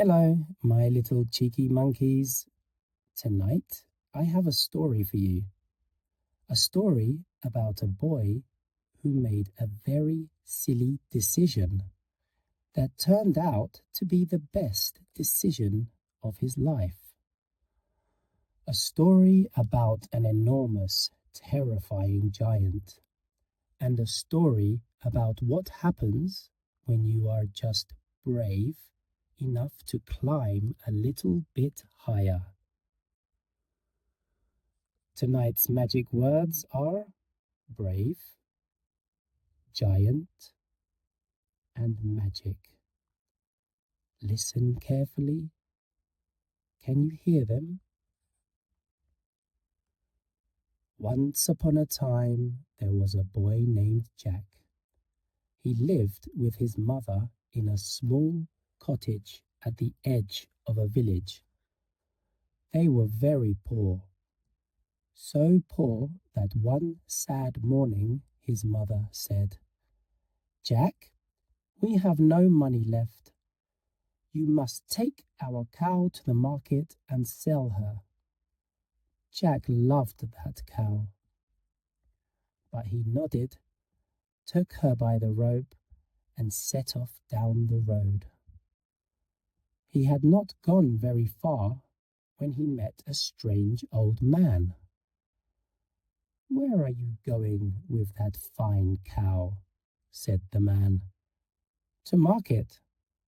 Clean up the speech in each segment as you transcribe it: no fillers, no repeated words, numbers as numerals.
Hello, my little cheeky monkeys. Tonight, I have a story for you. A story about a boy who made a very silly decision that turned out to be the best decision of his life. A story about an enormous, terrifying giant, and a story about what happens when you are just brave enough to climb a little bit higher. Tonight's magic words are brave, giant, and magic. Listen carefully. Can you hear them? Once upon a time, there was a boy named Jack. He lived with his mother in a small cottage at the edge of a village. They were very poor. So poor that one sad morning his mother said, "Jack, we have no money left. You must take our cow to the market and sell her." Jack loved that cow, but he nodded, took her by the rope, and set off down the road. He had not gone very far when he met a strange old man. "Where are you going with that fine cow?" said the man. "To market,"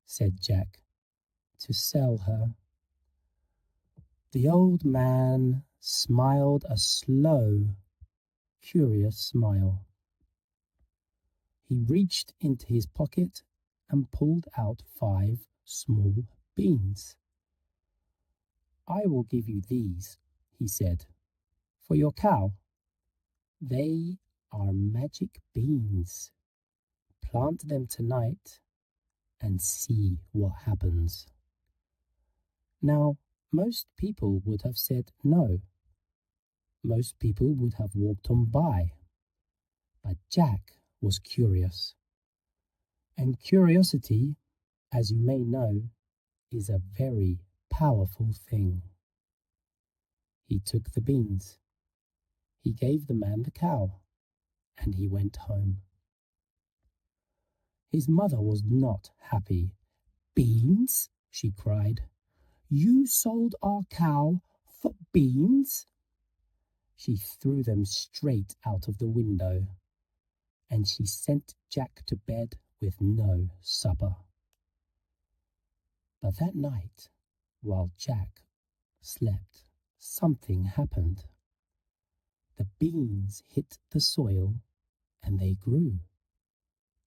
said Jack, "to sell her." The old man smiled a slow, curious smile. He reached into his pocket and pulled out 5 small beans. "I will give you these," he said, "for your cow. They are magic beans. Plant them tonight and see what happens." Now, most people would have said no. Most people would have walked on by. But Jack was curious. And curiosity, as you may know, is a very powerful thing. He took the beans. He gave the man the cow, and he went home. His mother was not happy. "Beans?" she cried. "You sold our cow for beans?" She threw them straight out of the window, and she sent Jack to bed with no supper. But that night, while Jack slept, something happened. The beans hit the soil, and they grew,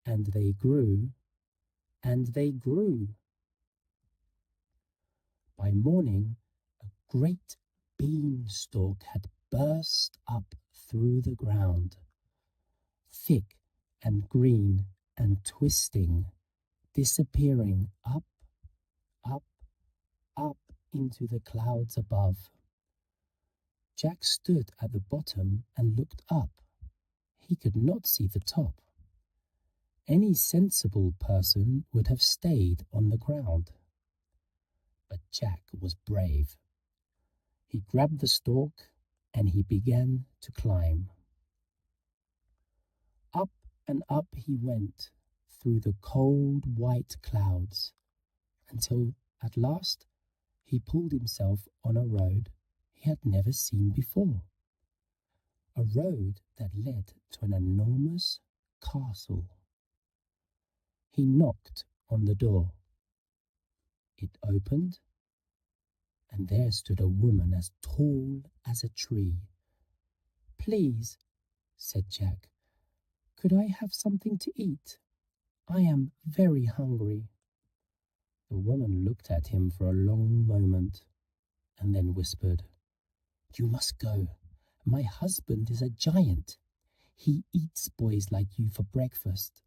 and they grew, and they grew. By morning, a great beanstalk had burst up through the ground, thick and green and twisting, disappearing up, up, up into the clouds above. Jack stood at the bottom and looked up. He could not see the top. Any sensible person would have stayed on the ground. But Jack was brave. He grabbed the stalk and he began to climb. Up and up he went through the cold white clouds until at last he pulled himself on a road he had never seen before. A road that led to an enormous castle. He knocked on the door. It opened, and there stood a woman as tall as a tree. "Please," said Jack, "could I have something to eat? I am very hungry." The woman looked at him for a long moment, and then whispered, "You must go. My husband is a giant. He eats boys like you for breakfast."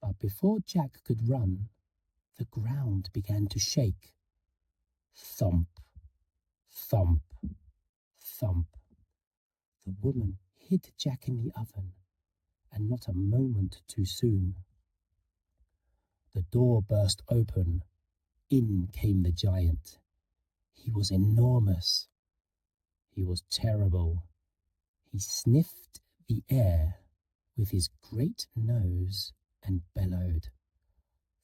But before Jack could run, the ground began to shake. Thump, thump, thump. The woman hid Jack in the oven, and not a moment too soon. The door burst open, In came the giant. He was enormous. He was terrible. He sniffed the air with his great nose and bellowed,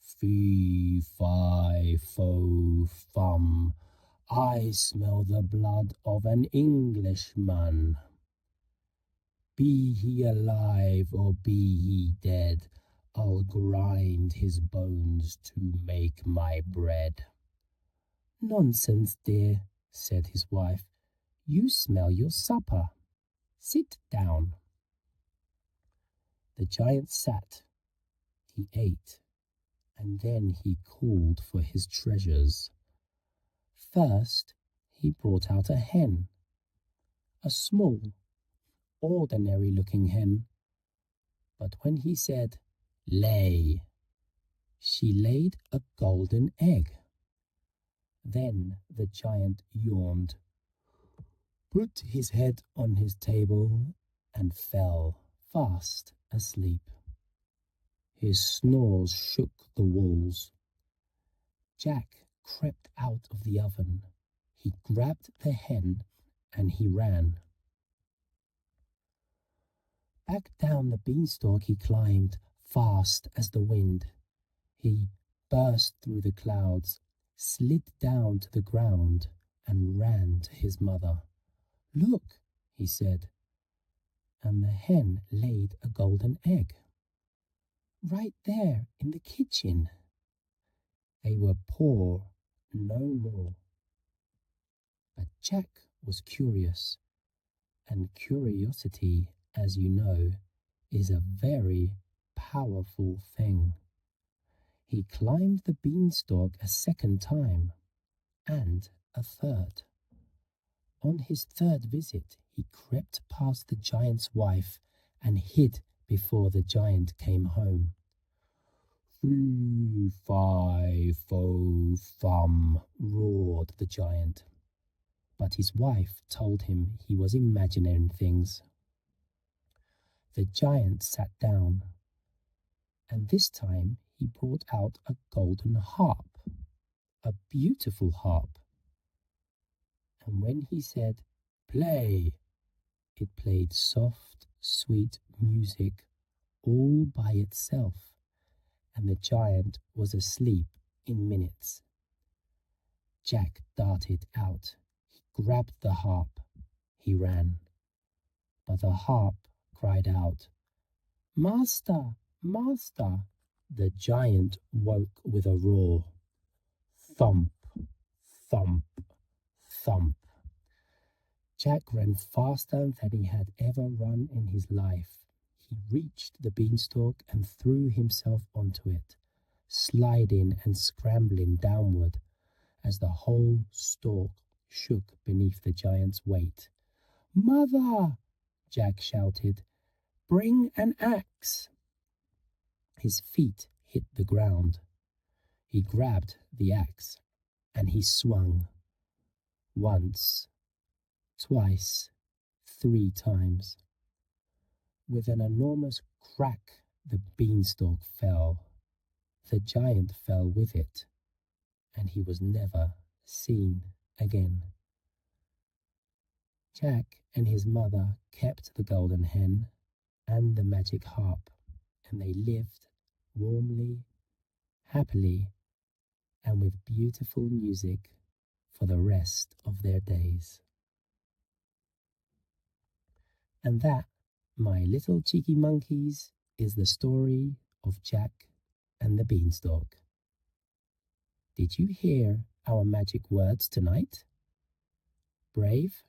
"Fee, fi, fo, fum, I smell the blood of an Englishman. Be he alive or be he dead, I'll grind his bones to make my bread." "Nonsense, dear," said his wife. "You smell your supper. Sit down." The giant sat. He ate, and then he called for his treasures. First, he brought out a hen, a small, ordinary-looking hen. But when he said, "Lay," she laid a golden egg. Then the giant yawned, put his head on his table, and fell fast asleep. His snores shook the walls. Jack crept out of the oven. He grabbed the hen, and he ran. Back down the beanstalk he climbed, fast as the wind. He burst through the clouds, slid down to the ground, and ran to his mother. "Look," he said, and the hen laid a golden egg. "Right there in the kitchen." They were poor no more. But Jack was curious, and curiosity, as you know, is a very powerful thing. He climbed the beanstalk a second time, and a third. On his third visit, he crept past the giant's wife and hid before the giant came home. "Fee, fi, fo, fum," roared the giant. But his wife told him he was imagining things. The giant sat down, and this time he brought out a golden harp, a beautiful harp. And when he said, "Play," it played soft, sweet music all by itself, and the giant was asleep in minutes. Jack darted out. He grabbed the harp. He ran. But the harp cried out, "Master, master!" The giant woke with a roar. Thump, thump, thump. Jack ran faster than he had ever run in his life. He reached the beanstalk and threw himself onto it, sliding and scrambling downward as the whole stalk shook beneath the giant's weight. "Mother!" Jack shouted. "Bring an axe!" His feet hit the ground. He grabbed the axe, and he swung. Once, twice, 3 times. With an enormous crack, the beanstalk fell. The giant fell with it, and he was never seen again. Jack and his mother kept the golden hen and the magic harp, and they lived warmly, happily, and with beautiful music for the rest of their days. And that, my little cheeky monkeys, is the story of Jack and the Beanstalk. Did you hear our magic words tonight? Brave?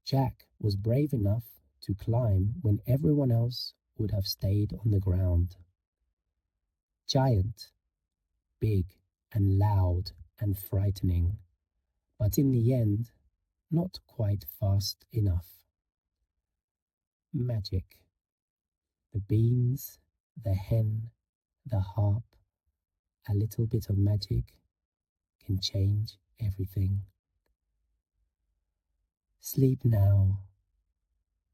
Jack was brave enough to climb when everyone else would have stayed on the ground. Giant, big and loud and frightening, but in the end, not quite fast enough. Magic. The beans, the hen, the harp, a little bit of magic can change everything. Sleep now,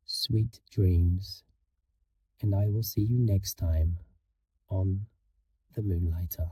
sweet dreams, and I will see you next time on the Moonlighter.